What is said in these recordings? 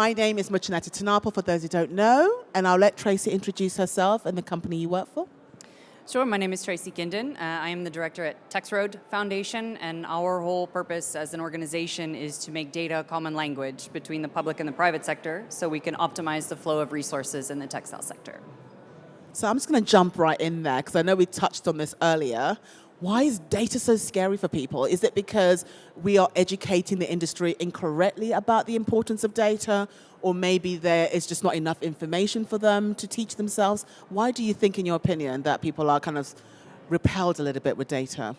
My name is Muchaneta Napel, for those who don't know, and I'll let Traci introduce herself and the company you work for. Sure, my name is Traci Kinden. I am the director at TEXroad Foundation, and our whole purpose as an organization is to make data a common language between the public and the private sector so we can optimize the flow of resources in the textile sector. So I'm just going to jump right in there because I know we touched on this earlier. Why is data so scary for people? Is it because we are educating the industry incorrectly about the importance of data, or maybe there is just not enough information for them to teach themselves? Why do you think, in your opinion, that people are kind of repelled a little bit with data?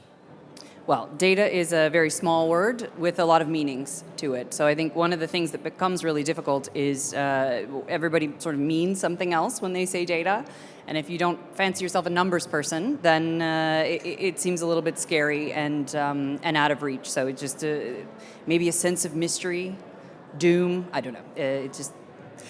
Well, data is a very small word with a lot of meanings to it. So I think one of the things that becomes really difficult is everybody sort of means something else when they say data. And if you don't fancy yourself a numbers person, then it seems a little bit scary and out of reach. So it just maybe a sense of mystery, doom. I don't know. It just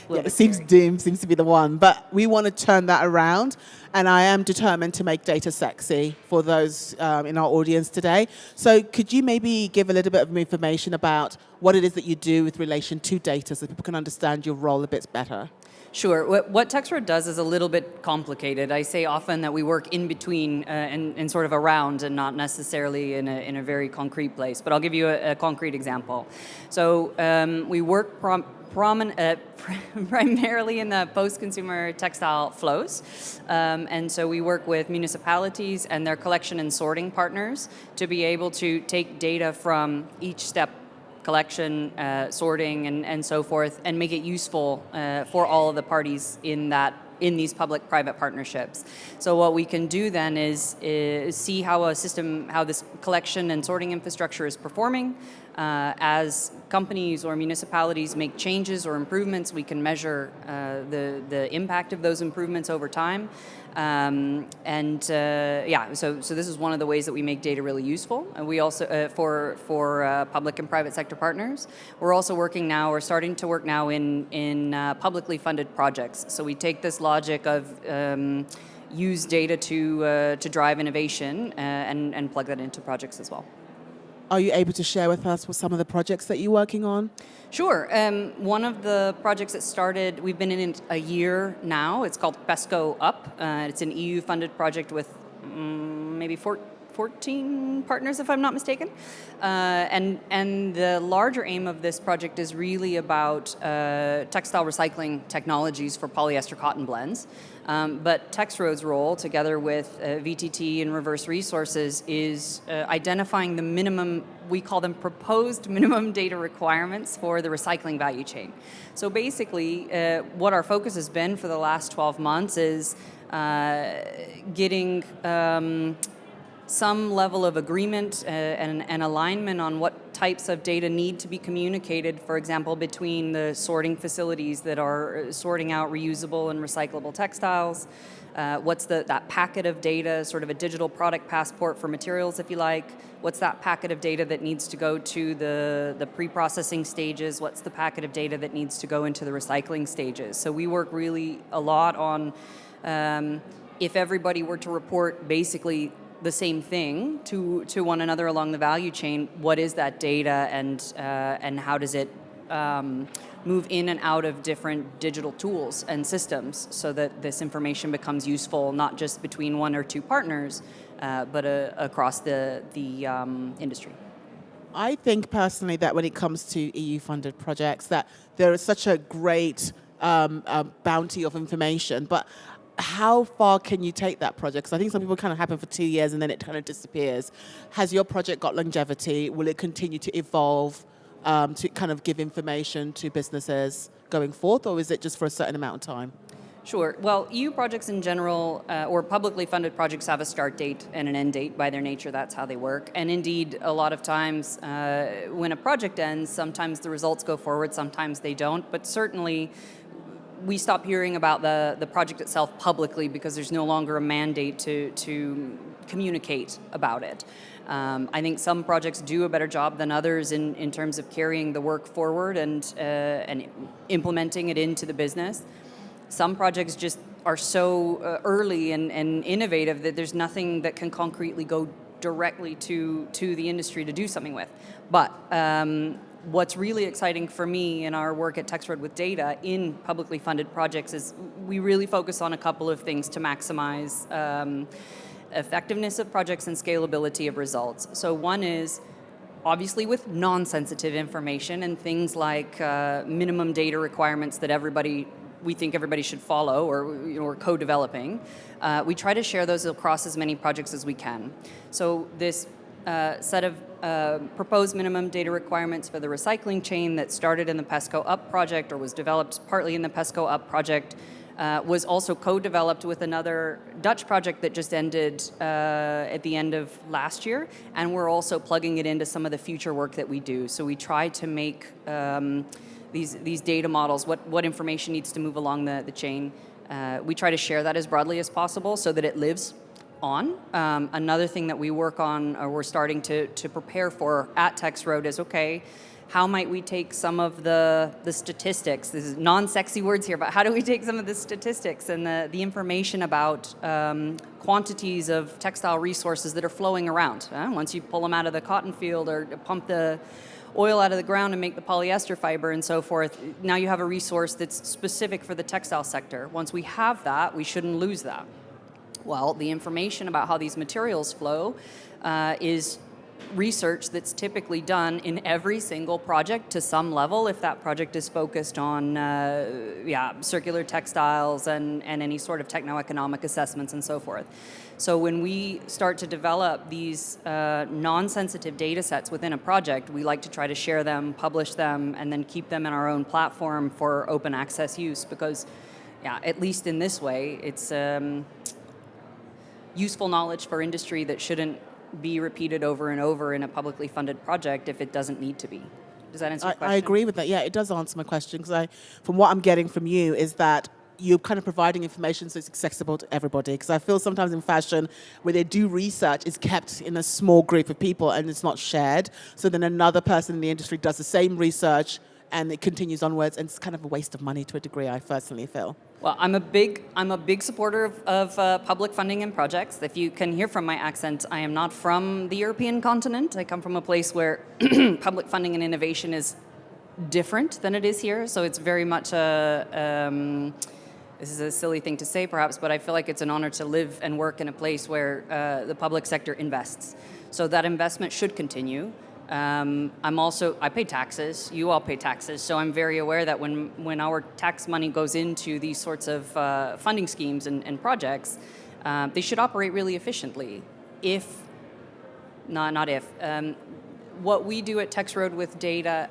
it seems doom seems to be the one, but we want to turn that around, and I am determined to make data sexy for those in our audience today. So could you maybe give a little bit of information about what it is that you do with relation to data so people can understand your role a bit better? Sure. What TEXroad does is a little bit complicated. I say often that we work in between and sort of around and not necessarily in a very concrete place. But I'll give you a concrete example. So we work primarily in the post-consumer textile flows. And so we work with municipalities and their collection and sorting partners to be able to take data from each step, collection, sorting, and so forth, and make it useful for all of the parties in these public-private partnerships. So what we can do then is see how this collection and sorting infrastructure is performing. As companies or municipalities make changes or improvements, we can measure the impact of those improvements over time. So this is one of the ways that we make data really useful. And we also, for public and private sector partners, we're starting to work now in publicly funded projects. So we take this logic of use data to drive innovation and plug that into projects as well. Are you able to share with us what some of the projects that you're working on? Sure. One of the projects that started, we've been in it a year now. It's called PESCO Up. It's an EU-funded project with maybe 14 partners, if I'm not mistaken. And the larger aim of this project is really about textile recycling technologies for polyester cotton blends. But TEXroad's role, together with VTT and Reverse Resources, is identifying the minimum, we call them proposed minimum data requirements for the recycling value chain. So basically, what our focus has been for the last 12 months is getting some level of agreement and alignment on what types of data need to be communicated, for example, between the sorting facilities that are sorting out reusable and recyclable textiles. What's that packet of data, sort of a digital product passport for materials, if you like? What's that packet of data that needs to go to the pre-processing stages? What's the packet of data that needs to go into the recycling stages? So we work really a lot on if everybody were to report basically the same thing to one another along the value chain, what is that data and how does it move in and out of different digital tools and systems so that this information becomes useful not just between one or two partners, but across the industry. I think personally that when it comes to EU-funded projects, that there is such a great bounty of information, but how far can you take that project? Because I think some people kind of happen for 2 years and then it kind of disappears. Has your project got longevity? Will it continue to evolve to kind of give information to businesses going forth, or is it just for a certain amount of time? Sure. Well, EU projects in general, or publicly funded projects, have a start date and an end date by their nature. That's how they work. And indeed, a lot of times when a project ends, sometimes the results go forward, sometimes they don't. But certainly, we stop hearing about the project itself publicly because there's no longer a mandate to communicate about it. I think some projects do a better job than others in terms of carrying the work forward and implementing it into the business. Some projects just are so early and innovative that there's nothing that can concretely go directly to the industry to do something with. But what's really exciting for me in our work at TEXroad with data in publicly funded projects is we really focus on a couple of things to maximize effectiveness of projects and scalability of results. So one is obviously with non-sensitive information and things like minimum data requirements that we think everybody should follow or co-developing. We try to share those across as many projects as we can. So this set of proposed minimum data requirements for the recycling chain that started in the PESCO Up project or was developed partly in the PESCO Up project was also co-developed with another Dutch project that just ended at the end of last year, and we're also plugging it into some of the future work that we do. So we try to make these data models, what information needs to move along the chain. We try to share that as broadly as possible so that it lives on. Another thing that we work on, or we're starting to prepare for at TEXroad is, okay, how might we take some of the statistics, this is non-sexy words here, but how do we take some of the statistics and the information about quantities of textile resources that are flowing around? Once you pull them out of the cotton field or pump the oil out of the ground and make the polyester fiber and so forth, now you have a resource that's specific for the textile sector. Once we have that, we shouldn't lose that. Well, the information about how these materials flow is research that's typically done in every single project to some level if that project is focused on circular textiles and any sort of techno-economic assessments and so forth. So when we start to develop these non-sensitive data sets within a project, we like to try to share them, publish them, and then keep them in our own platform for open access use because, at least in this way, it's useful knowledge for industry that shouldn't be repeated over and over in a publicly funded project if it doesn't need to be. Does that answer your question? I agree with that. Yeah, it does answer my question because from what I'm getting from you is that you're kind of providing information so it's accessible to everybody. Because I feel sometimes in fashion, where they do research, it's kept in a small group of people and it's not shared. So then another person in the industry does the same research and it continues onwards, and it's kind of a waste of money to a degree, I personally feel. Well, I'm a big supporter of public funding in projects. If you can hear from my accent, I am not from the European continent. I come from a place where public funding and innovation is different than it is here. So it's very much this is a silly thing to say perhaps, but I feel like it's an honor to live and work in a place where the public sector invests. So that investment should continue. I pay taxes, you all pay taxes, so I'm very aware that when our tax money goes into these sorts of funding schemes and projects, they should operate really efficiently. What we do at TEXroad with data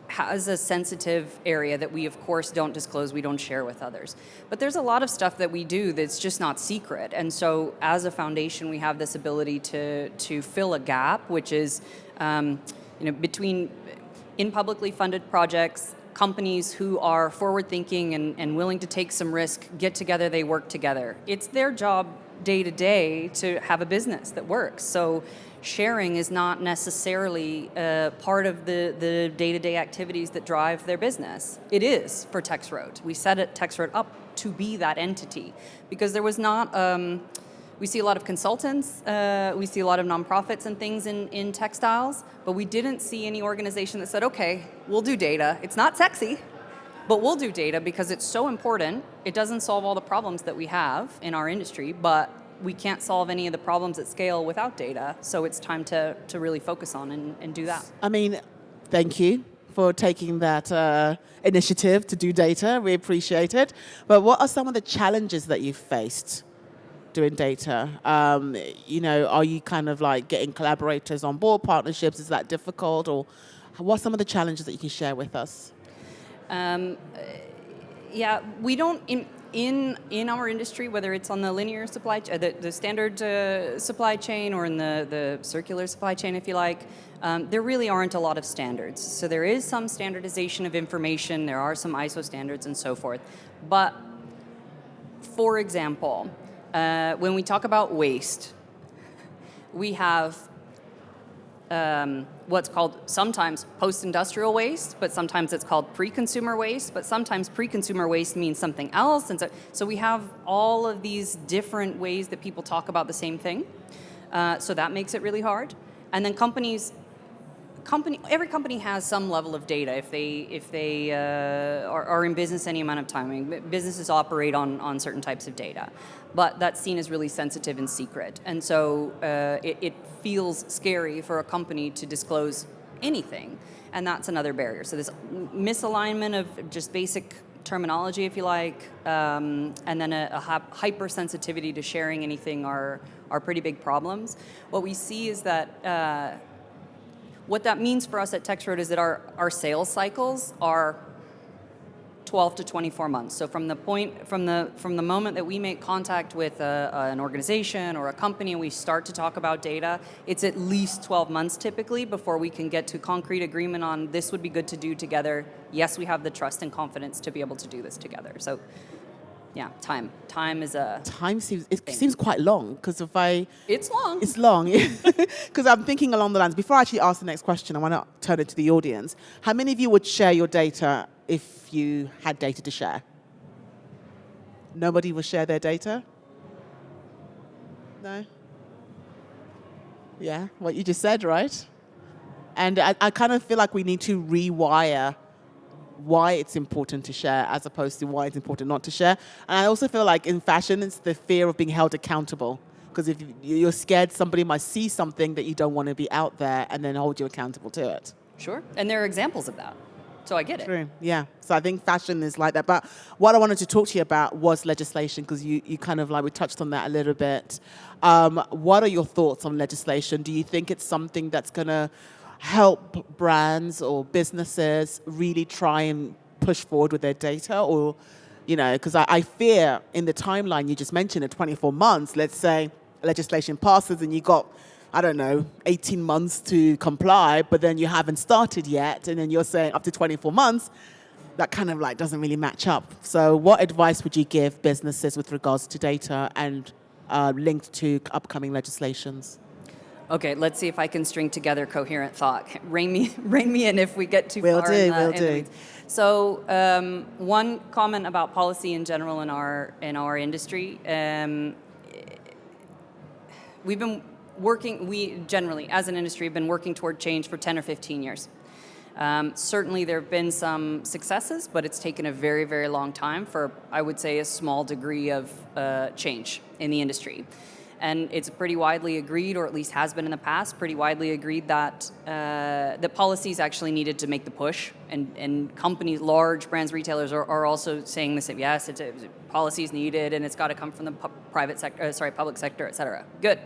has a sensitive area that we of course don't disclose, we don't share with others. But there's a lot of stuff that we do that's just not secret. And so as a foundation, we have this ability to fill a gap, which is between in publicly funded projects, companies who are forward-thinking and willing to take some risk, get together, they work together. It's their job day to day to have a business that works. So sharing is not necessarily part of the day-to-day activities that drive their business. It is for TEXroad. We set it TEXroad up to be that entity because there was not... we see a lot of consultants, we see a lot of nonprofits and things in textiles, but we didn't see any organization that said, okay, we'll do data. It's not sexy, but we'll do data because it's so important. It doesn't solve all the problems that we have in our industry, but we can't solve any of the problems at scale without data, so it's time to really focus on and do that. I mean, thank you for taking that initiative to do data. We appreciate it. But what are some of the challenges that you've faced doing data? Are you kind of like getting collaborators on board, partnerships? Is that difficult? Or what are some of the challenges that you can share with us? We don't... In our industry, whether it's on the linear supply, the standard supply chain, or in the circular supply chain, if you like, there really aren't a lot of standards. So there is some standardization of information. There are some ISO standards and so forth. But, for example, when we talk about waste, we have what's called sometimes post-industrial waste, but sometimes it's called pre-consumer waste, but sometimes pre-consumer waste means something else. And so we have all of these different ways that people talk about the same thing. So that makes it really hard. And then companies every company has some level of data if they are in business any amount of time. I mean, businesses operate on certain types of data, but that's seen as really sensitive and secret, and so it feels scary for a company to disclose anything, and that's another barrier. So this misalignment of just basic terminology, if you like, and then a hypersensitivity to sharing anything are pretty big problems. What we see is that what that means for us at TEXroad is that our sales cycles are 12 to 24 months. So from the moment that we make contact with an organization or a company and we start to talk about data, it's at least 12 months typically before we can get to concrete agreement on this would be good to do together. Yes, we have the trust and confidence to be able to do this together. So yeah, time is a seems quite long, because it's long because I'm thinking along the lines. Before I actually ask the next question, I want to turn it to the audience. How many of you would share your data if you had data to share? Nobody would share their data? No? Yeah, what you just said, right? And I kind of feel like we need to rewire why it's important to share as opposed to why it's important not to share. And I also feel like in fashion, it's the fear of being held accountable. Because if you're scared somebody might see something that you don't want to be out there and then hold you accountable to it. Sure, and there are examples of that. So I get it. True, yeah. So I think fashion is like that. But what I wanted to talk to you about was legislation, because you kind of we touched on that a little bit. What are your thoughts on legislation? Do you think it's something that's going to help brands or businesses really try and push forward with their data? Or, because I fear in the timeline you just mentioned, at 24 months, let's say legislation passes and you got, 18 months to comply, but then you haven't started yet, and then you're saying up to 24 months, that kind of doesn't really match up. So what advice would you give businesses with regards to data and linked to upcoming legislations? Okay, let's see if I can string together coherent thought. Rein me in if we get too far in the weeds. So one comment about policy in general in our industry. We generally, as an industry, have been working toward change for 10 or 15 years. Certainly there have been some successes, but it's taken a very, very long time for, I would say, a small degree of change in the industry. And it's pretty widely agreed, or at least has been in the past, pretty widely agreed that the policies actually needed to make the push. And companies, large brands, retailers are also saying this, yes, policy is needed and it's got to come from the public sector, et cetera. Good.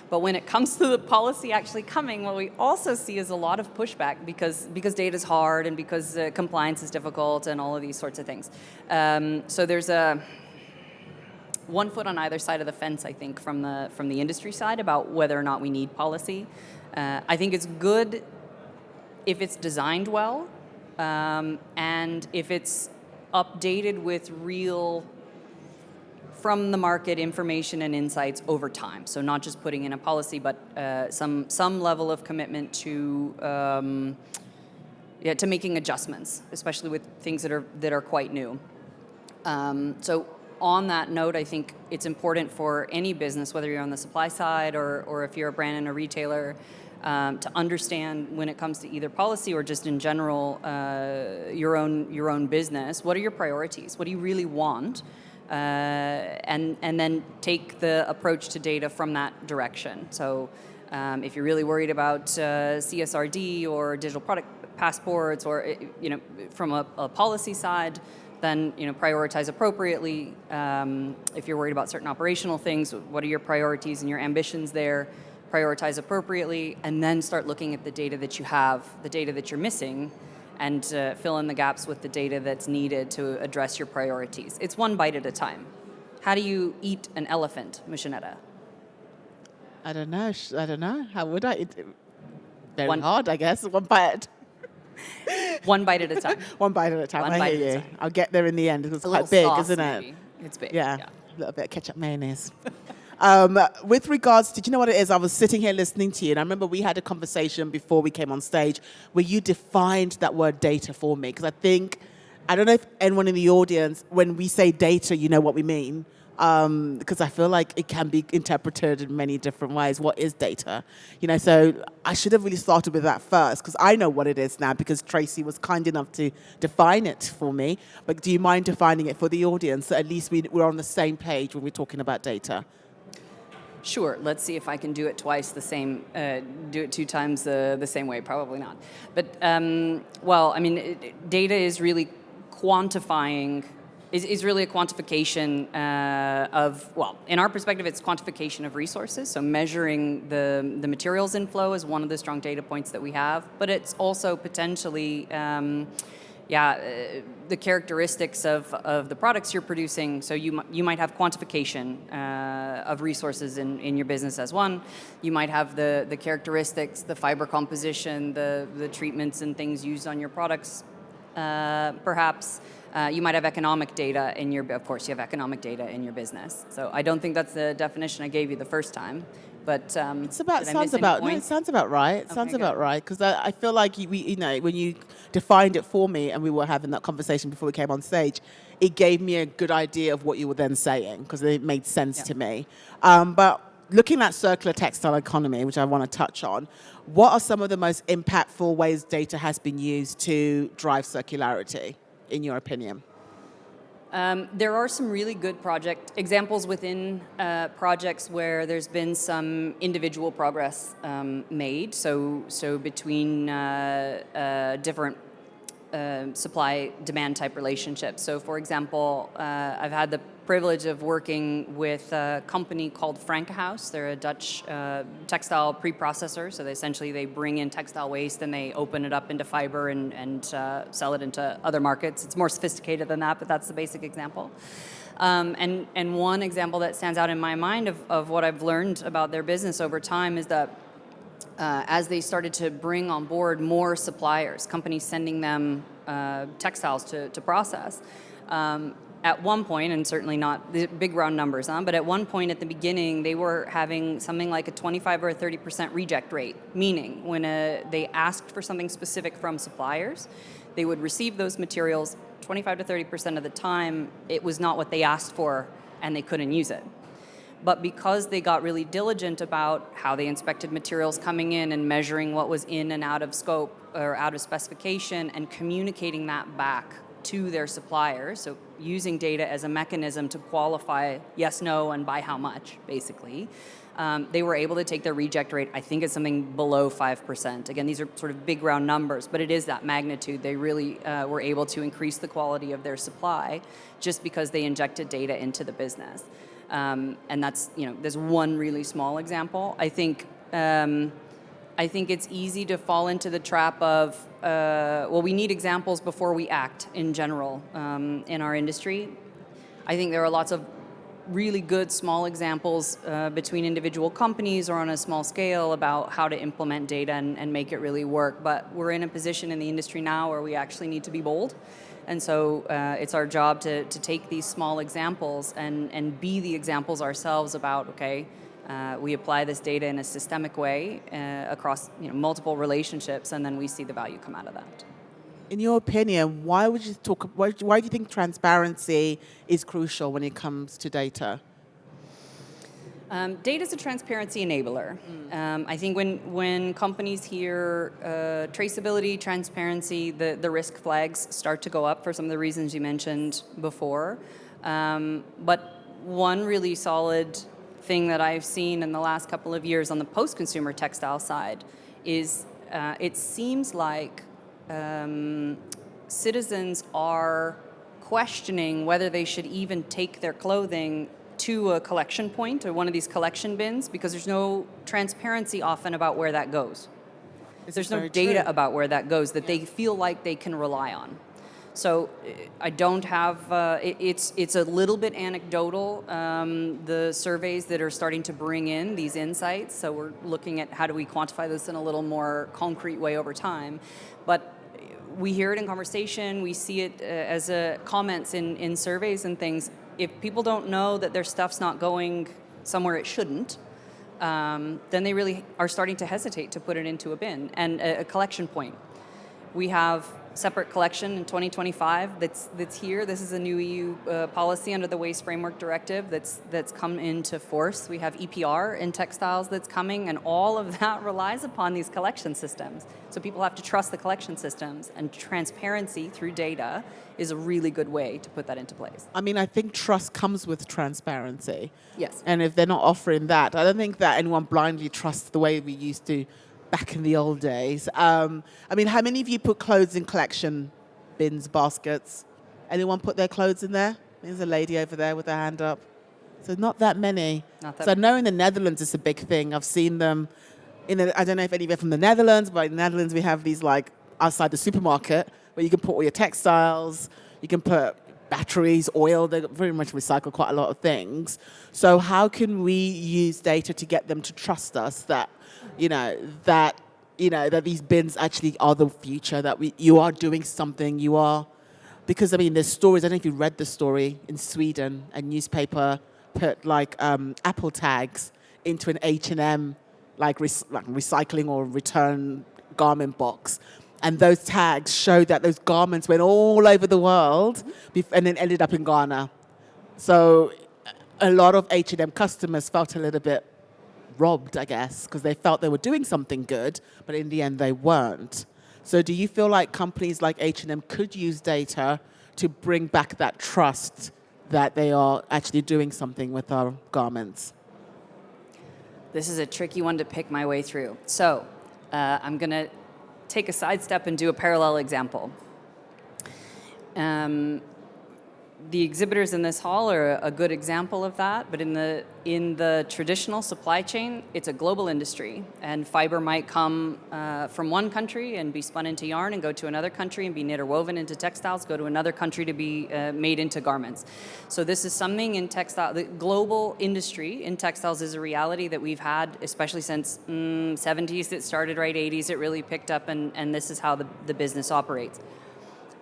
But when it comes to the policy actually coming, what we also see is a lot of pushback because data is hard and because compliance is difficult and all of these sorts of things. So there's one foot on either side of the fence, I think, from the industry side about whether or not we need policy. I think it's good if it's designed well and if it's updated with real from the market information and insights over time. So not just putting in a policy, but some level of commitment to making adjustments, especially with things that are quite new. So on that note, I think it's important for any business, whether you're on the supply side or if you're a brand and a retailer, to understand when it comes to either policy or just in general your own business. What are your priorities? What do you really want? And then take the approach to data from that direction. So if you're really worried about CSRD or digital product passports, or from a policy side, then prioritize appropriately. If you're worried about certain operational things, what are your priorities and your ambitions there? Prioritize appropriately, and then start looking at the data that you have, the data that you're missing, and fill in the gaps with the data that's needed to address your priorities. It's one bite at a time. How do you eat an elephant, Muchaneta? I don't know. How would I? Very hard, I guess. One bite. One bite at a time. One bite at a time. I hear you. I'll get there in the end. It's quite big, isn't it? Maybe. It's big. Yeah. A little bit of ketchup mayonnaise. With regards to, do you know what it is? I was sitting here listening to you, and I remember we had a conversation before we came on stage where you defined that word data for me. Because I don't know if anyone in the audience, when we say data, you know what we mean. because I feel like it can be interpreted in many different ways. What is data? So I should have really started with that first, because I know what it is now, because Traci was kind enough to define it for me. But do you mind defining it for the audience, so at least we're on the same page when we're talking about data? Sure. Let's see if I can do it twice the same, do it two times the same way. Probably not. But, data is really quantifying, is really a quantification in our perspective, it's quantification of resources. So measuring the materials inflow is one of the strong data points that we have. But it's also potentially the characteristics of the products you're producing. So you might have quantification of resources in your business as one. You might have the characteristics, the fiber composition, the treatments and things used on your products, perhaps. You might have economic data of course you have economic data in your business. So I don't think that's the definition I gave you the first time. But it sounds about right. It sounds about right, because I feel like when you defined it for me and we were having that conversation before we came on stage, it gave me a good idea of what you were then saying, because it made sense to me. But looking at circular textile economy, which I want to touch on, what are some of the most impactful ways data has been used to drive circularity, in your opinion? There are some really good project examples within projects where there's been some individual progress made. So between different supply-demand type relationships. So for example, I've had the privilege of working with a company called Frankenhouse. They're a Dutch textile preprocessor. So they bring in textile waste and they open it up into fiber and sell it into other markets. It's more sophisticated than that, but that's the basic example. And one example that stands out in my mind of what I've learned about their business over time is that as they started to bring on board more suppliers, companies sending them textiles to process, at one point, and certainly not the big round numbers, but at one point at the beginning, they were having something like a 25 or a 30% reject rate, meaning when they asked for something specific from suppliers, they would receive those materials 25 to 30% of the time, it was not what they asked for, and they couldn't use it. But because they got really diligent about how they inspected materials coming in and measuring what was in and out of scope or out of specification and communicating that back to their suppliers, so using data as a mechanism to qualify yes, no, and by how much, basically, they were able to take their reject rate, I think it's something below 5%. Again, these are sort of big round numbers, but it is that magnitude. They really were able to increase the quality of their supply just because they injected data into the business. And that's, there's one really small example. I think it's easy to fall into the trap of, we need examples before we act in general in our industry. I think there are lots of really good small examples between individual companies or on a small scale about how to implement data and make it really work. But we're in a position in the industry now where we actually need to be bold. And so it's our job to take these small examples and be the examples ourselves about, we apply this data in a systemic way across multiple relationships, and then we see the value come out of that. In your opinion, why do you think transparency is crucial when it comes to data? Data is a transparency enabler. I think when companies hear traceability, transparency, the risk flags start to go up for some of the reasons you mentioned before. But one really solid thing that I've seen in the last couple of years on the post-consumer textile side is it seems like citizens are questioning whether they should even take their clothing to a collection point or one of these collection bins, because there's no transparency often about where that goes. There's no data about where that goes that they feel like they can rely on. So I don't have, it's a little bit anecdotal, the surveys that are starting to bring in these insights. So we're looking at how do we quantify this in a little more concrete way over time. But we hear it in conversation, we see it as comments in surveys and things. If people don't know that their stuff's not going somewhere it shouldn't, then they really are starting to hesitate to put it into a bin and a collection point. We have separate collection in 2025 that's here. This is a new EU policy under the Waste Framework Directive that's come into force. We have EPR in textiles that's coming, and all of that relies upon these collection systems. So people have to trust the collection systems, and transparency through data is a really good way to put that into place. I mean, I think trust comes with transparency. Yes. And if they're not offering that, I don't think that anyone blindly trusts the way we used to back in the old days. I mean, how many of you put clothes in collection bins, baskets? Anyone put their clothes in there? There's a lady over there with her hand up. So not that many. So I know in the Netherlands it's a big thing. I've seen them. I don't know if any of you are from the Netherlands, but in the Netherlands we have these like outside the supermarket where you can put all your textiles, you can put batteries, oil. They very much recycle quite a lot of things. So how can we use data to get them to trust us that these bins actually are the future, that you are doing something, because I mean, there's stories, I don't know if you read the story in Sweden, a newspaper put like Apple tags into an H&M like recycling or return garment box. And those tags showed that those garments went all over the world and then ended up in Ghana. So a lot of H&M customers felt a little bit robbed, I guess, because they felt they were doing something good, but in the end they weren't. So do you feel like companies like H&M could use data to bring back that trust that they are actually doing something with our garments? This is a tricky one to pick my way through. So I'm going to take a sidestep and do a parallel example. The exhibitors in this hall are a good example of that, but in the traditional supply chain, it's a global industry, and fiber might come from one country and be spun into yarn and go to another country and be knit or woven into textiles, go to another country to be made into garments. So this is something in textile. The global industry in textiles is a reality that we've had, especially since 70s. It started right, 80s. It really picked up, and this is how the business operates.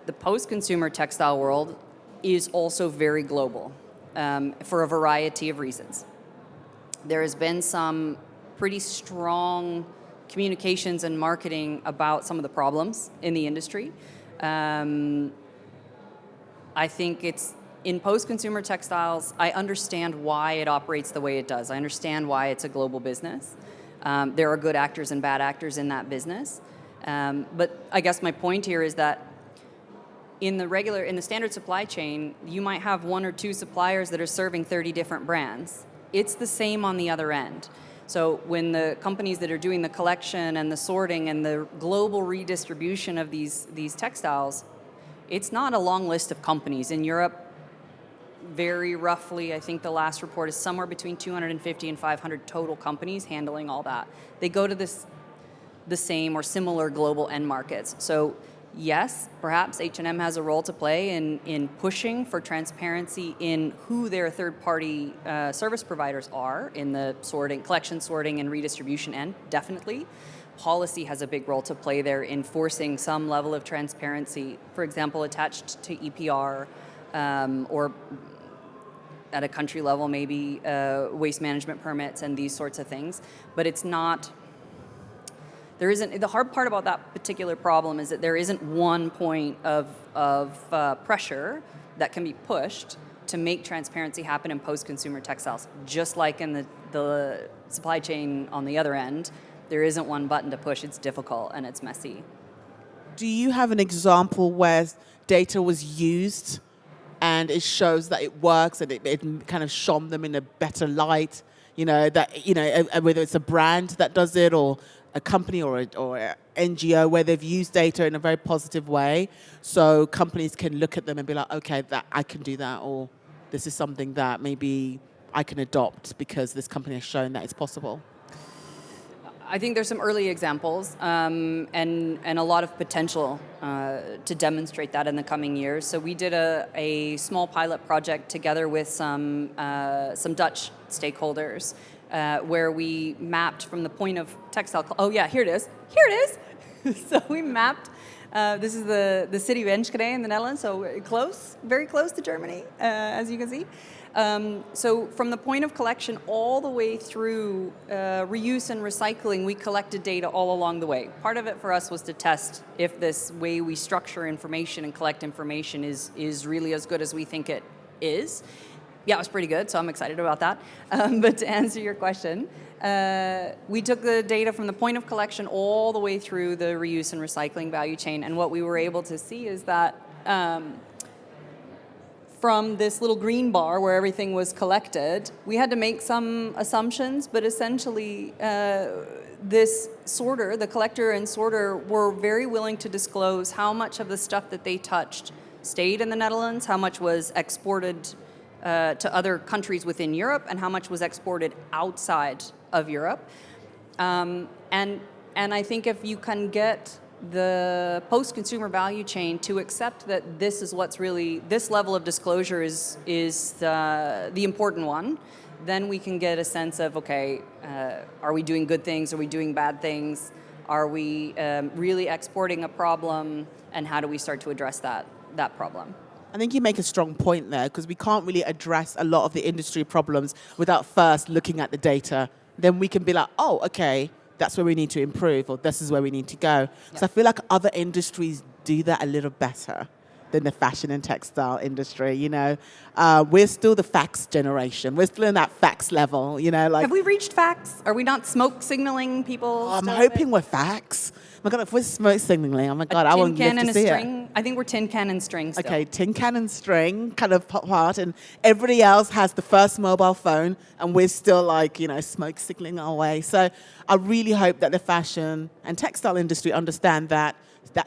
The post-consumer textile world is also very global for a variety of reasons. There has been some pretty strong communications and marketing about some of the problems in the industry. I think it's in post-consumer textiles, I understand why it operates the way it does. I understand why it's a global business. There are good actors and bad actors in that business. But I guess my point here is that in the standard supply chain, you might have one or two suppliers that are serving 30 different brands. It's the same on the other end. So when the companies that are doing the collection and the sorting and the global redistribution of these textiles, it's not a long list of companies. In Europe, very roughly, I think the last report is somewhere between 250 and 500 total companies handling all that. They go to the same or similar global end markets. So yes, perhaps H&M has a role to play in pushing for transparency in who their third-party service providers are in the collection, sorting, and redistribution end, definitely. Policy has a big role to play there in forcing some level of transparency, for example, attached to EPR or at a country level, maybe waste management permits and these sorts of things. But it's not... the hard part about that particular problem is that there isn't one point of pressure that can be pushed to make transparency happen in post-consumer textiles. Just like in the supply chain on the other end, there isn't one button to push. It's difficult and it's messy. Do you have an example where data was used and it shows that it works and it kind of shone them in a better light? Whether it's a brand that does it or a company or an NGO where they've used data in a very positive way, so companies can look at them and be like, okay, that I can do that, or this is something that maybe I can adopt because this company has shown that it's possible. I think there's some early examples and a lot of potential to demonstrate that in the coming years. So we did a small pilot project together with some Dutch stakeholders where we mapped from the point of textile. Oh yeah, here it is. So we mapped. This is the city of Enschede in the Netherlands, so close, very close to Germany, as you can see. So from the point of collection all the way through reuse and recycling, we collected data all along the way. Part of it for us was to test if this way we structure information and collect information is really as good as we think it is. Yeah, it was pretty good, so I'm excited about that. But to answer your question, we took the data from the point of collection all the way through the reuse and recycling value chain, and what we were able to see is that from this little green bar where everything was collected, we had to make some assumptions, but essentially this sorter, the collector and sorter, were very willing to disclose how much of the stuff that they touched stayed in the Netherlands, how much was exported to other countries within Europe, and how much was exported outside of Europe. And I think if you can get the post-consumer value chain to accept that this is what's really, this level of disclosure is the important one, then we can get a sense of, okay, are we doing good things? Are we doing bad things? Are we really exporting a problem? And how do we start to address that problem? I think you make a strong point there, because we can't really address a lot of the industry problems without first looking at the data. Then we can be like, oh, okay, that's where we need to improve, or this is where we need to go. So I feel like other industries do that a little better than the fashion and textile industry, you know. We're still the facts generation. We're still in that facts level, you know. Like, have we reached facts? Are we not smoke signaling people? I'm hoping we're facts. Oh my God, if we're smoke signaling, oh my God, I won't live to see it. I think we're tin can and string still. Okay, tin can and string kind of part, and everybody else has the first mobile phone, and we're still like, you know, smoke signaling our way. So I really hope that the fashion and textile industry understand that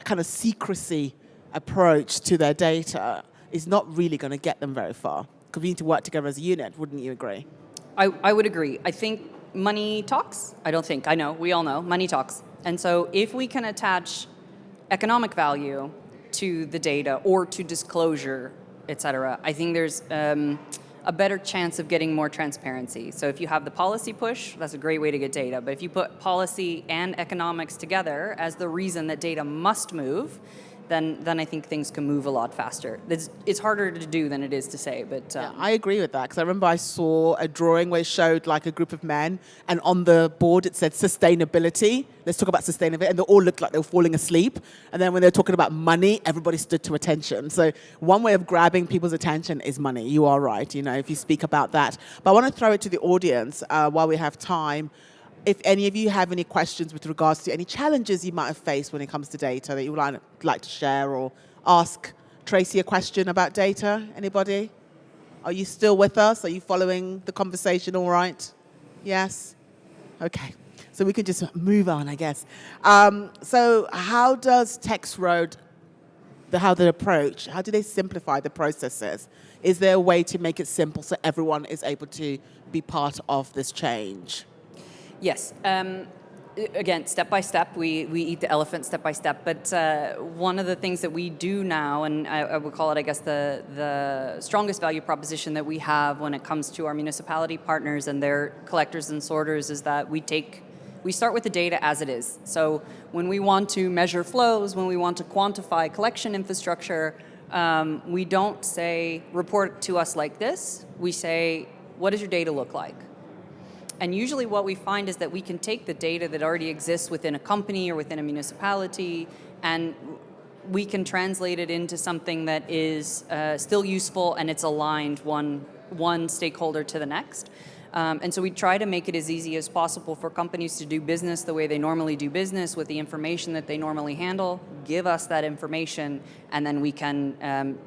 kind of secrecy approach to their data is not really going to get them very far. Because we need to work together as a unit, wouldn't you agree? I would agree. I think money talks. I don't think, I know, we all know, money talks. And so if we can attach economic value to the data or to disclosure, et cetera, I think there's a better chance of getting more transparency. So if you have the policy push, that's a great way to get data. But if you put policy and economics together as the reason that data must move, then I think things can move a lot faster. It's harder to do than it is to say, but... Yeah, I agree with that, because I remember I saw a drawing where it showed like a group of men, and on the board it said sustainability. Let's talk about sustainability, and they all looked like they were falling asleep. And then when they were talking about money, everybody stood to attention. So one way of grabbing people's attention is money. You are right, you know, if you speak about that. But I want to throw it to the audience while we have time. If any of you have any questions with regards to any challenges you might have faced when it comes to data that you would like to share, or ask Traci a question about data, anybody? Are you still with us? Are you following the conversation all right? Yes? Okay. So we can just move on, I guess. So how does TEXroad, how do they simplify the processes? Is there a way to make it simple so everyone is able to be part of this change? Yes. Again, step by step, we eat the elephant step by step. But one of the things that we do now, and I would call it, I guess, the strongest value proposition that we have when it comes to our municipality partners and their collectors and sorters, is that we start with the data as it is. So when we want to measure flows, when we want to quantify collection infrastructure, we don't say, report to us like this. We say, what does your data look like? And usually what we find is that we can take the data that already exists within a company or within a municipality, and we can translate it into something that is still useful, and it's aligned one stakeholder to the next. And so we try to make it as easy as possible for companies to do business the way they normally do business, with the information that they normally handle. Give us that information, and then we can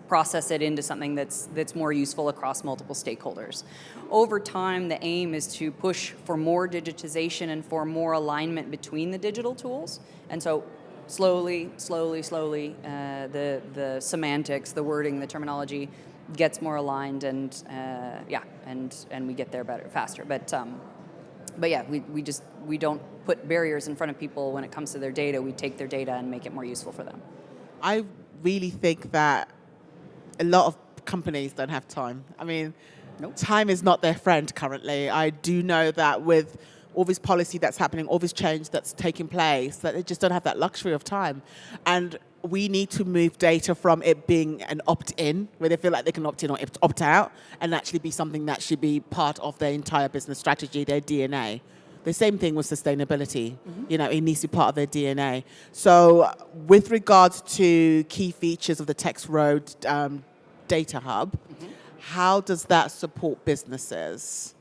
process it into something that's more useful across multiple stakeholders. Over time, the aim is to push for more digitization and for more alignment between the digital tools. And so slowly, the semantics, the wording, the terminology gets more aligned, and we get there faster. But yeah, we don't put barriers in front of people when it comes to their data. We take their data and make it more useful for them. I really think that a lot of companies don't have time. I mean, Time is not their friend currently. I do know that with all this policy that's happening, all this change that's taking place, that they just don't have that luxury of time. And we need to move data from it being an opt-in, where they feel like they can opt in or opt out, and actually be something that should be part of their entire business strategy, their DNA. The same thing with sustainability. It needs to be part of their DNA. So with regards to key features of the TEXroad Data Hub, how does that support businesses?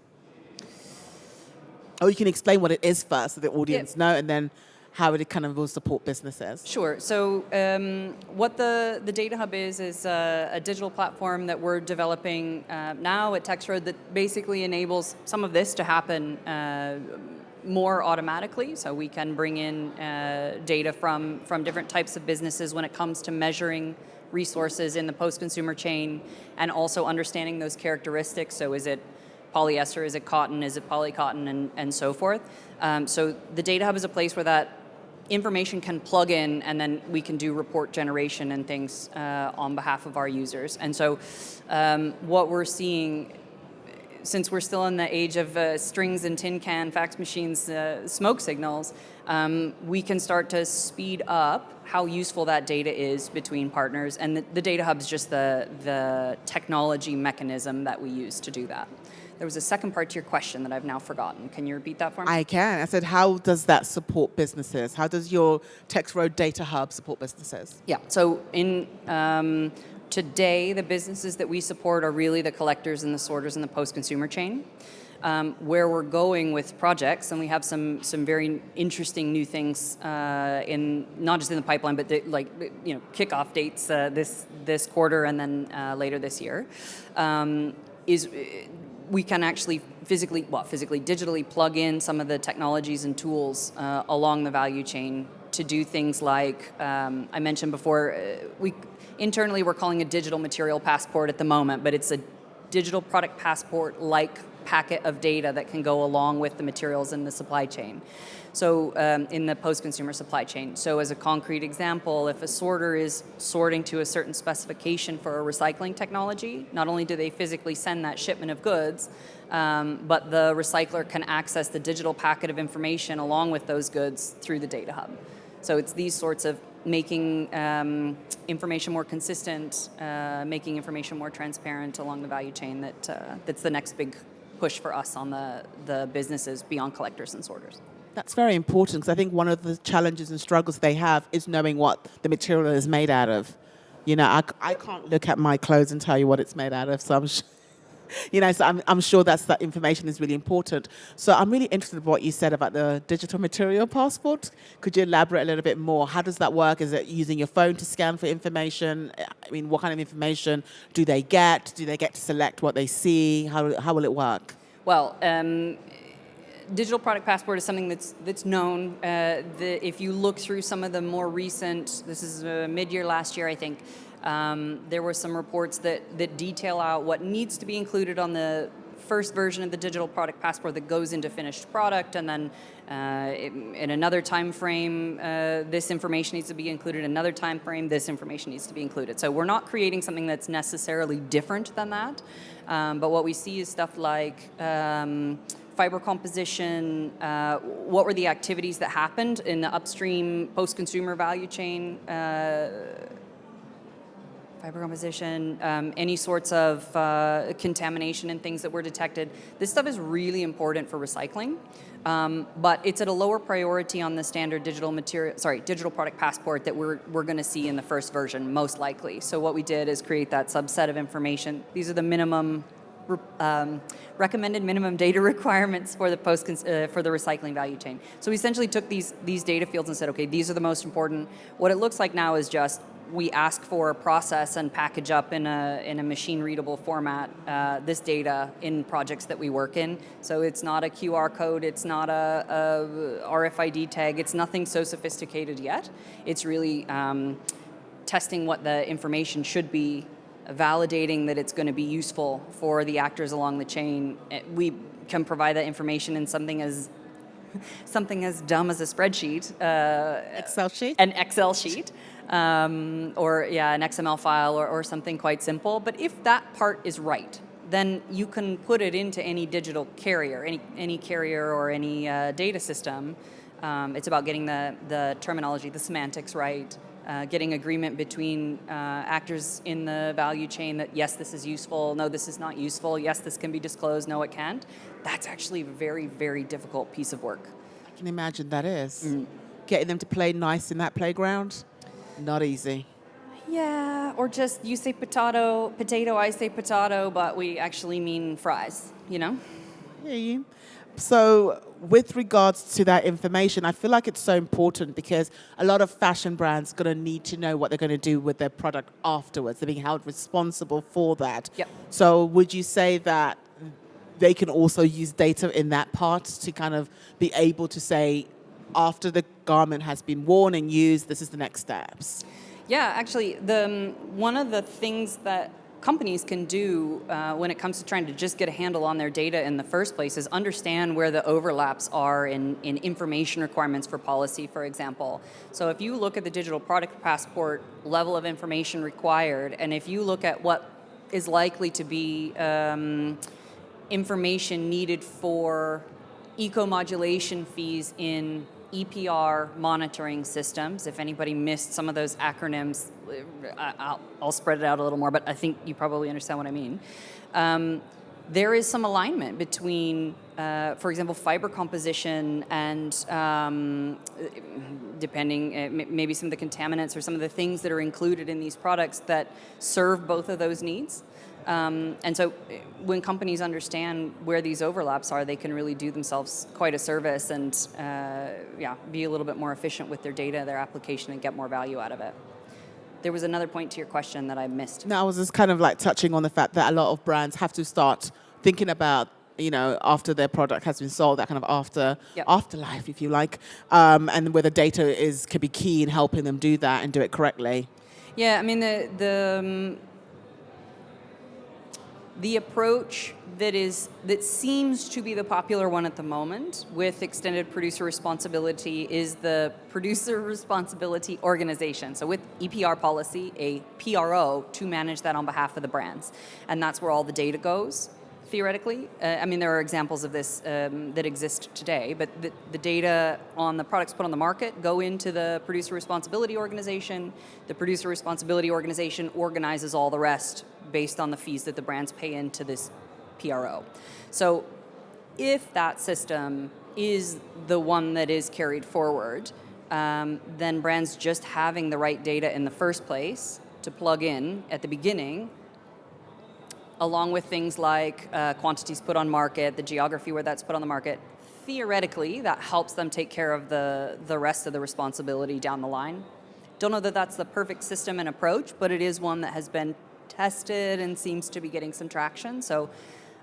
Or you can explain what it is first so the audience know, and then how it kind of will support businesses. Sure. So what the Data Hub is a digital platform that we're developing now at TEXroad that basically enables some of this to happen more automatically. So we can bring in data from different types of businesses when it comes to measuring resources in the post-consumer chain and also understanding those characteristics. So is it polyester, is it cotton, is it polycotton, and so forth. So the Data Hub is a place where that information can plug in, and then we can do report generation and things on behalf of our users. And so what we're seeing, since we're still in the age of strings and tin can, fax machines, smoke signals, we can start to speed up how useful that data is between partners. And the Data Hub is just the technology mechanism that we use to do that. There was a second part to your question that I've now forgotten. Can you repeat that for me? I can. I said, how does that support businesses? How does your TEXroad Data Hub support businesses? Yeah. So in today, the businesses that we support are really the collectors and the sorters in the post-consumer chain. Where we're going with projects, and we have some very interesting new things in not just in the pipeline, but kickoff dates this quarter and then later this year. Is we can actually digitally plug in some of the technologies and tools along the value chain to do things like I mentioned before. Internally we're calling a digital material passport at the moment, but it's a digital product passport like packet of data that can go along with the materials in the supply chain. So in the post-consumer supply chain. So as a concrete example, if a sorter is sorting to a certain specification for a recycling technology, not only do they physically send that shipment of goods, but the recycler can access the digital packet of information along with those goods through the Data Hub. So it's these sorts of making information more consistent, making information more transparent along the value chain that's the next big push for us on the businesses beyond collectors and sorters. That's very important, because I think one of the challenges and struggles they have is knowing what the material is made out of. I can't look at my clothes and tell you what it's made out of, so I'm sure that information is really important. So I'm really interested in what you said about the digital material passport. Could you elaborate a little bit more? How does that work? Is it using your phone to scan for information? I mean, what kind of information do they get? Do they get to select what they see? How will it work? Well, digital product passport is something that's known. If you look through some of the more recent, this is mid-year last year, I think, there were some reports that detail out what needs to be included on the first version of the digital product passport that goes into finished product, and then in another time frame, this information needs to be included. Another time frame, this information needs to be included. So we're not creating something that's necessarily different than that, but what we see is stuff like fiber composition, what were the activities that happened in the upstream post-consumer value chain, fiber composition, any sorts of contamination and things that were detected. This stuff is really important for recycling, but it's at a lower priority on the standard digital product passport that we're going to see in the first version, most likely. So what we did is create that subset of information. These are the recommended minimum data requirements for the for the recycling value chain. So we essentially took these data fields and said, okay, these are the most important. What it looks like now is just we ask for a process and package up in a machine readable format this data in projects that we work in. So it's not a QR code, it's not a RFID tag, it's nothing so sophisticated yet. It's really testing what the information should be, validating that it's going to be useful for the actors along the chain. We can provide that information in something as dumb as a spreadsheet, an Excel sheet, or an XML file, or something quite simple. But if that part is right, then you can put it into any digital carrier, any carrier or any data system. It's about getting the terminology, the semantics right, getting agreement between actors in the value chain that yes, this is useful, no, this is not useful, yes, this can be disclosed, no, it can't. That's actually a very, very difficult piece of work. I can imagine that is. Getting them to play nice in that playground, not easy. Yeah, or just you say potato, I say potato, but we actually mean fries, you know? Hear you. So with regards to that information, I feel like it's so important because a lot of fashion brands are going to need to know what they're going to do with their product afterwards. They're being held responsible for that. Yep. So would you say that they can also use data in that part to kind of be able to say, after the garment has been worn and used, this is the next steps? Yeah, actually, one of the things that companies can do when it comes to trying to just get a handle on their data in the first place is understand where the overlaps are in information requirements for policy, for example. So if you look at the digital product passport level of information required, and if you look at what is likely to be information needed for eco-modulation fees in EPR monitoring systems. If anybody missed some of those acronyms, I'll spread it out a little more, but I think you probably understand what I mean. There is some alignment between, for example, fiber composition and depending, maybe some of the contaminants or some of the things that are included in these products that serve both of those needs. And so when companies understand where these overlaps are, they can really do themselves quite a service and be a little bit more efficient with their data, their application, and get more value out of it. There was another point to your question that I missed. No, I was just kind of like touching on the fact that a lot of brands have to start thinking about, after their product has been sold, that kind of afterlife, if you like, and where the data could be key in helping them do that and do it correctly. Yeah, I mean, the approach that seems to be the popular one at the moment with extended producer responsibility is the producer responsibility organization. So with EPR policy, a PRO to manage that on behalf of the brands. And that's where all the data goes, theoretically. There are examples of this that exist today, but the data on the products put on the market go into the producer responsibility organization. The producer responsibility organization organizes all the rest based on the fees that the brands pay into this PRO. So if that system is the one that is carried forward, then brands just having the right data in the first place to plug in at the beginning, along with things like quantities put on market, the geography where that's put on the market, theoretically that helps them take care of the rest of the responsibility down the line. Don't know that that's the perfect system and approach, but it is one that has been tested and seems to be getting some traction. So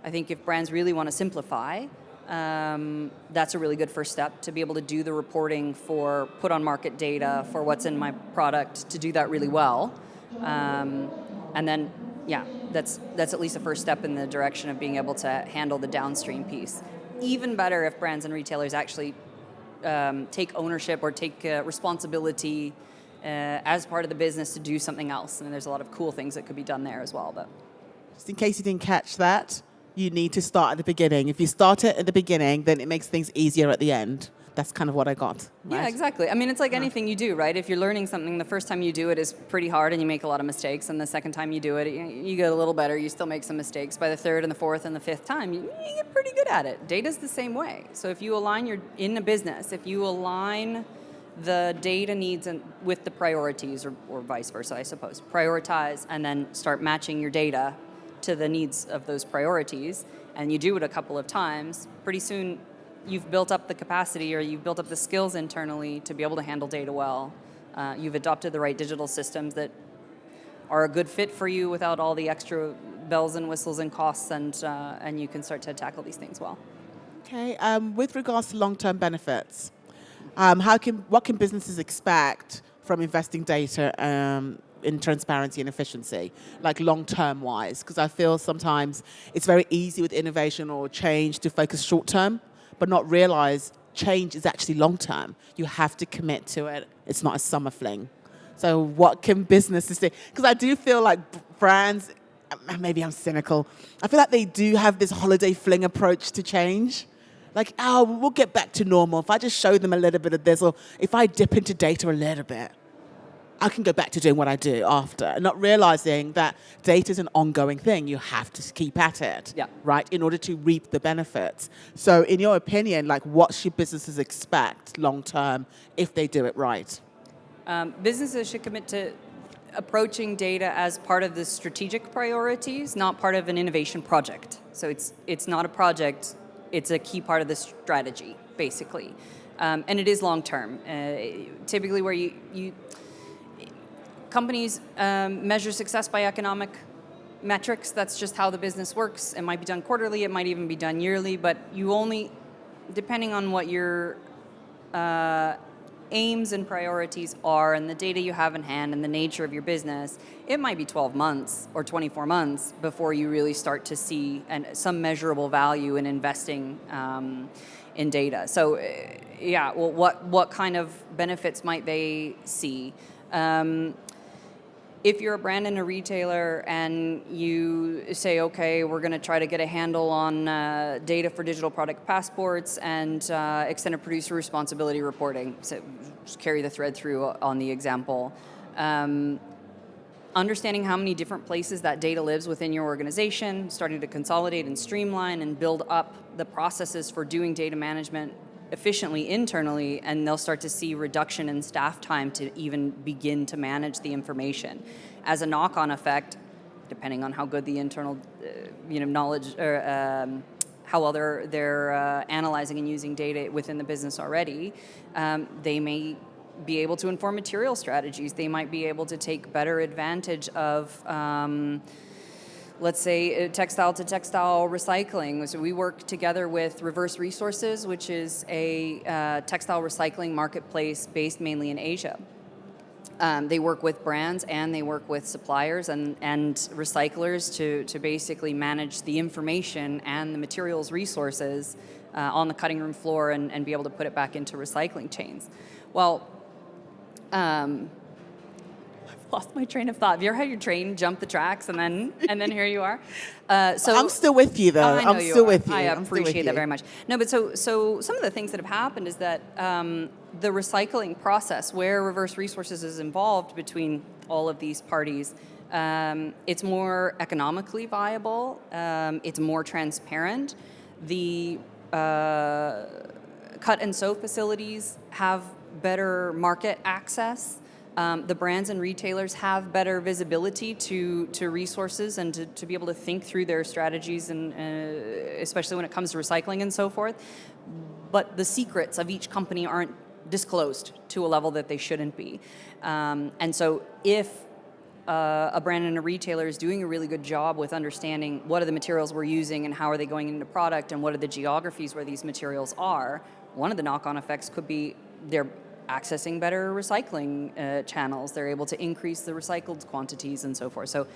I think if brands really want to simplify, that's a really good first step to be able to do the reporting for put on market data for what's in my product, to do that really well. And then, that's at least a first step in the direction of being able to handle the downstream piece. Even better if brands and retailers actually take ownership or take responsibility as part of the business to do something else. And there's a lot of cool things that could be done there as well. But just in case you didn't catch that, you need to start at the beginning. If you start it at the beginning, then it makes things easier at the end. That's kind of what I got. Right? Yeah, exactly. I mean, it's like anything you do, right? If you're learning something, the first time you do it is pretty hard and you make a lot of mistakes. And the second time you do it, you get a little better. You still make some mistakes. By the third and the fourth and the fifth time, you get pretty good at it. Data's the same way. So if you align in a business, if you align the data needs with the priorities, or vice versa, I suppose. Prioritize and then start matching your data to the needs of those priorities, and you do it a couple of times, pretty soon you've built up the capacity or you've built up the skills internally to be able to handle data well. You've adopted the right digital systems that are a good fit for you without all the extra bells and whistles and costs, and you can start to tackle these things well. Okay, with regards to long-term benefits, what can businesses expect from investing data in transparency and efficiency, like long-term wise? Because I feel sometimes it's very easy with innovation or change to focus short-term, but not realize change is actually long-term. You have to commit to it. It's not a summer fling. So what can businesses do? Because I do feel like brands, maybe I'm cynical, I feel like they do have this holiday fling approach to change. Like, we'll get back to normal. If I just show them a little bit of this, or if I dip into data a little bit, I can go back to doing what I do after, not realizing that data is an ongoing thing. You have to keep at it, Yeah. right, in order to reap the benefits. So in your opinion, like, what should businesses expect long term if they do it right? Businesses should commit to approaching data as part of the strategic priorities, not part of an innovation project. So it's not a project, it's a key part of the strategy, basically. And it is long term. Typically where you companies measure success by economic metrics. That's just how the business works. It might be done quarterly, it might even be done yearly, but you only, depending on what your aims and priorities are and the data you have in hand and the nature of your business, it might be 12 months or 24 months before you really start to see some measurable value in investing in data. So yeah, well, what kind of benefits might they see? If you're a brand and a retailer and you say, okay, we're going to try to get a handle on data for digital product passports and extended producer responsibility reporting, so just carry the thread through on the example. Understanding how many different places that data lives within your organization, starting to consolidate and streamline and build up the processes for doing data management efficiently internally, and they'll start to see reduction in staff time to even begin to manage the information. As a knock-on effect, depending on how good the internal knowledge or how well they're analyzing and using data within the business already, they may be able to inform material strategies. They might be able to take better advantage of let's say textile to textile recycling. So we work together with Reverse Resources, which is a textile recycling marketplace based mainly in Asia. They work with brands and they work with suppliers and recyclers to basically manage the information and the materials resources on the cutting room floor and be able to put it back into recycling chains. Well, lost my train of thought. Have you ever had your train jump the tracks and then here you are? So I'm still with you, though. I know I'm still with you. I I'm still with appreciate that you. very much. No, but so some of the things that have happened is that the recycling process, where Reverse Resources is involved between all of these parties, it's more economically viable. It's more transparent. The cut and sew facilities have better market access. The brands and retailers have better visibility to resources and to be able to think through their strategies, and especially when it comes to recycling and so forth. But the secrets of each company aren't disclosed to a level that they shouldn't be. And so if a brand and a retailer is doing a really good job with understanding what are the materials we're using and how are they going into product and what are the geographies where these materials are, one of the knock-on effects could be they're accessing better recycling channels. They're able to increase the recycled quantities and so forth. So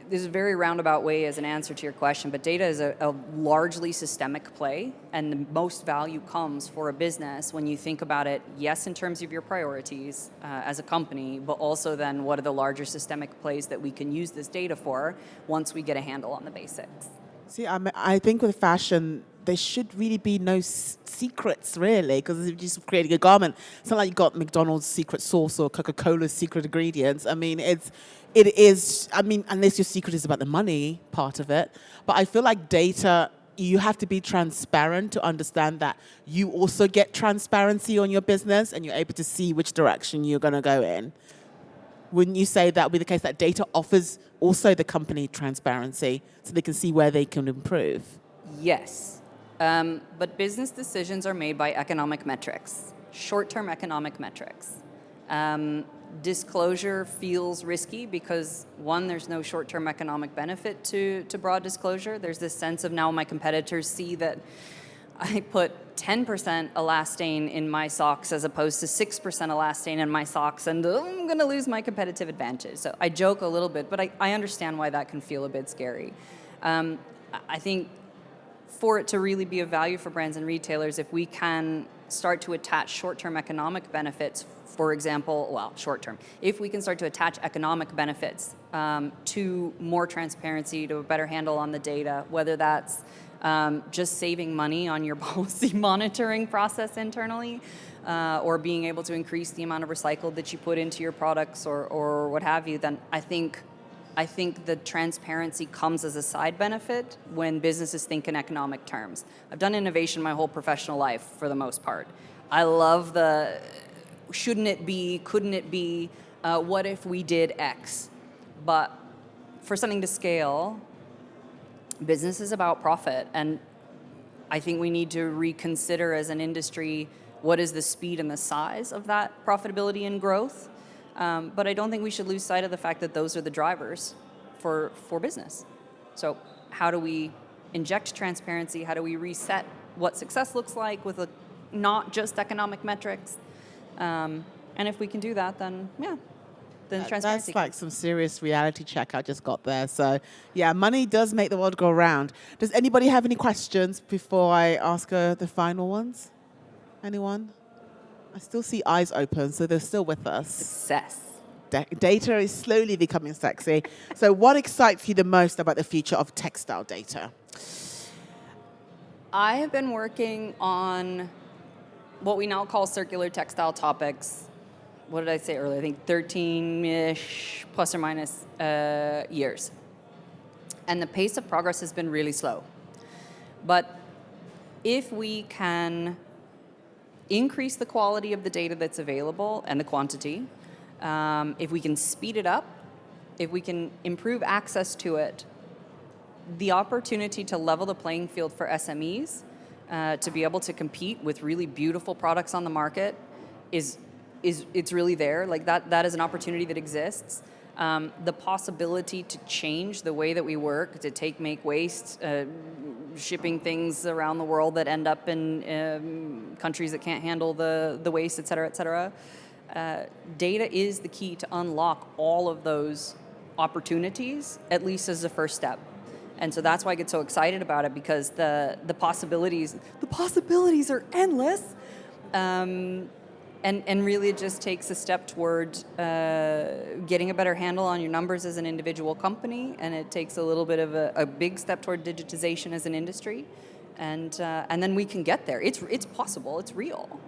this is a very roundabout way as an answer to your question, but data is a largely systemic play, and the most value comes for a business when you think about it, yes, in terms of your priorities as a company, but also then what are the larger systemic plays that we can use this data for once we get a handle on the basics. See, I think with fashion, there should really be no secrets, really, because if you're just creating a garment, it's not like you got McDonald's secret sauce or Coca-Cola's secret ingredients. I mean, it is, I mean, unless your secret is about the money part of it. But I feel like data, you have to be transparent to understand that you also get transparency on your business and you're able to see which direction you're going to go in. Wouldn't you say that would be the case, that data offers also the company transparency so they can see where they can improve? Yes. But business decisions are made by economic metrics, short-term economic metrics. Disclosure feels risky because, one, there's no short-term economic benefit to broad disclosure. There's this sense of now my competitors see that I put 10% elastane in my socks as opposed to 6% elastane in my socks, and I'm going to lose my competitive advantage. So I joke a little bit, but I understand why that can feel a bit scary. I think for it to really be of value for brands and retailers, if we can start to attach short-term economic benefits, for example, well, short-term, if we can start to attach economic benefits to more transparency, to a better handle on the data, whether that's just saving money on your policy monitoring process internally, or being able to increase the amount of recycled that you put into your products or what have you, then I think the transparency comes as a side benefit when businesses think in economic terms. I've done innovation my whole professional life for the most part. I love the shouldn't it be, couldn't it be, what if we did X? But for something to scale, business is about profit, and I think we need to reconsider as an industry what is the speed and the size of that profitability and growth. But I don't think we should lose sight of the fact that those are the drivers for business. So how do we inject transparency? How do we reset what success looks like with not just economic metrics? And if we can do that, then transparency. That's like some serious reality check I just got there. So, yeah, money does make the world go round. Does anybody have any questions before I ask her the final ones? Anyone? I still see eyes open, so they're still with us. Success. Data is slowly becoming sexy. So what excites you the most about the future of textile data? I have been working on what we now call circular textile topics. What did I say earlier? I think 13-ish, plus or minus, years. And the pace of progress has been really slow. But if we can increase the quality of the data that's available and the quantity, if we can speed it up, if we can improve access to it, the opportunity to level the playing field for SMEs, to be able to compete with really beautiful products on the market it's really there. Like that is an opportunity that exists. The possibility to change the way that we work, to make waste, shipping things around the world that end up in countries that can't handle the waste, et cetera, et cetera. Data is the key to unlock all of those opportunities, at least as a first step. And so that's why I get so excited about it, because the possibilities are endless. And really it just takes a step toward getting a better handle on your numbers as an individual company, and it takes a little bit of a big step toward digitization as an industry, and then we can get there. It's possible, it's real.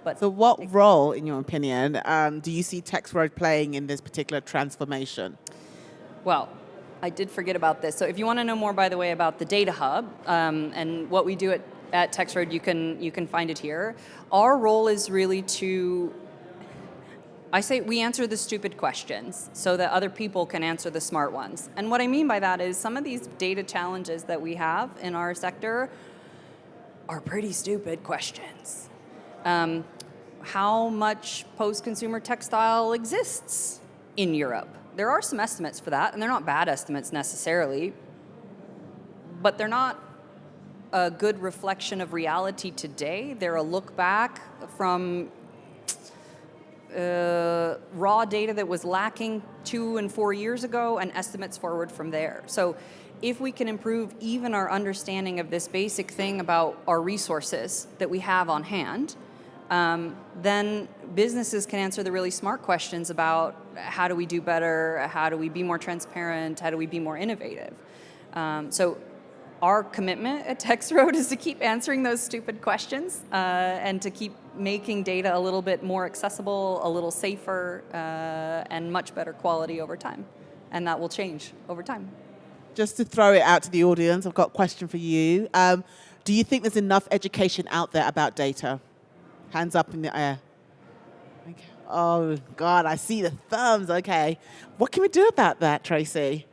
But so what role, in your opinion, do you see TEXroad playing in this particular transformation? Well, I did forget about this. So if you want to know more, by the way, about the Data Hub and what we do at TEXroad, you can find it here. Our role is really we answer the stupid questions so that other people can answer the smart ones. And what I mean by that is some of these data challenges that we have in our sector are pretty stupid questions. How much post-consumer textile exists in Europe? There are some estimates for that, and they're not bad estimates necessarily, but they're not a good reflection of reality today. They're a look back from raw data that was lacking 2 and 4 years ago, and estimates forward from there. So if we can improve even our understanding of this basic thing about our resources that we have on hand, then businesses can answer the really smart questions about how do we do better, how do we be more transparent, how do we be more innovative. So our commitment at TEXroad is to keep answering those stupid questions and to keep making data a little bit more accessible, a little safer, and much better quality over time. And that will change over time. Just to throw it out to the audience, I've got a question for you. Do you think there's enough education out there about data? Hands up in the air. Okay. Oh, God, I see the thumbs. Okay. What can we do about that, Traci?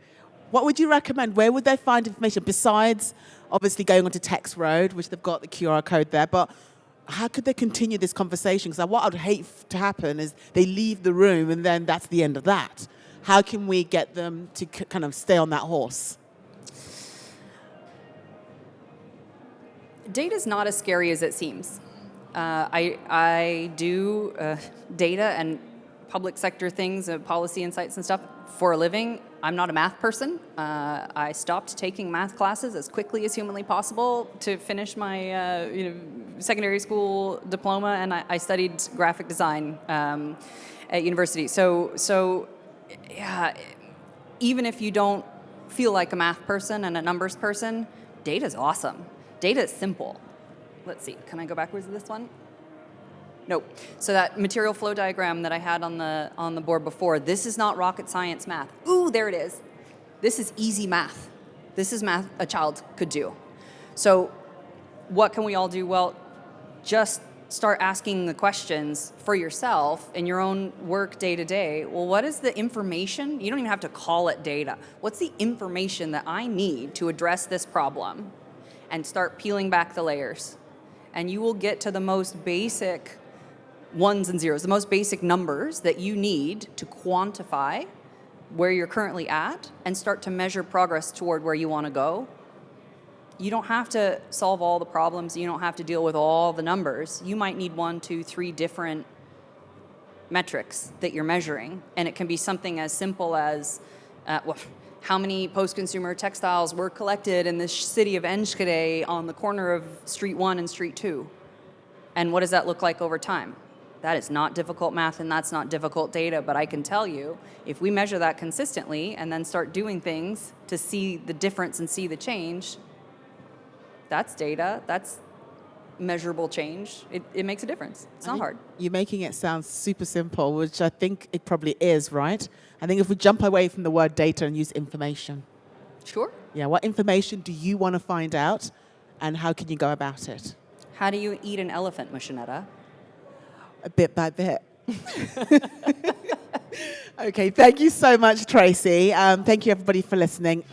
What would you recommend? Where would they find information besides obviously going onto TEXroad, which they've got the QR code there, but how could they continue this conversation? Because what I'd hate to happen is they leave the room and then that's the end of that. How can we get them to kind of stay on that horse? Data's not as scary as it seems. I do data and public sector things, policy insights and stuff for a living. I'm not a math person. I stopped taking math classes as quickly as humanly possible to finish my secondary school diploma, and I studied graphic design at university. So yeah, even if you don't feel like a math person and a numbers person, Data's awesome. Data is simple. Let's see, can I go backwards to this one? Nope. So that material flow diagram that I had on the board before, this is not rocket science math. Ooh, there it is. This is easy math. This is math a child could do. So what can we all do? Well, just start asking the questions for yourself in your own work day to day. Well, what is the information? You don't even have to call it data. What's the information that I need to address this problem? And start peeling back the layers. And you will get to the most basic ones and zeros, the most basic numbers that you need to quantify where you're currently at and start to measure progress toward where you want to go. You don't have to solve all the problems. You don't have to deal with all the numbers. You might need 1, 2, 3 different metrics that you're measuring. And it can be something as simple as, how many post-consumer textiles were collected in the city of Enschede on the corner of Street 1 and Street 2? And what does that look like over time? That is not difficult math and that's not difficult data, but I can tell you, if we measure that consistently and then start doing things to see the difference and see the change, that's data, that's measurable change. It makes a difference. It's not hard. You're making it sound super simple, which I think it probably is, right? I think if we jump away from the word data and use information. Sure. Yeah, what information do you want to find out and how can you go about it? How do you eat an elephant, Muchaneta? A bit by bit. Okay, thank you so much, Traci. Thank you, everybody, for listening.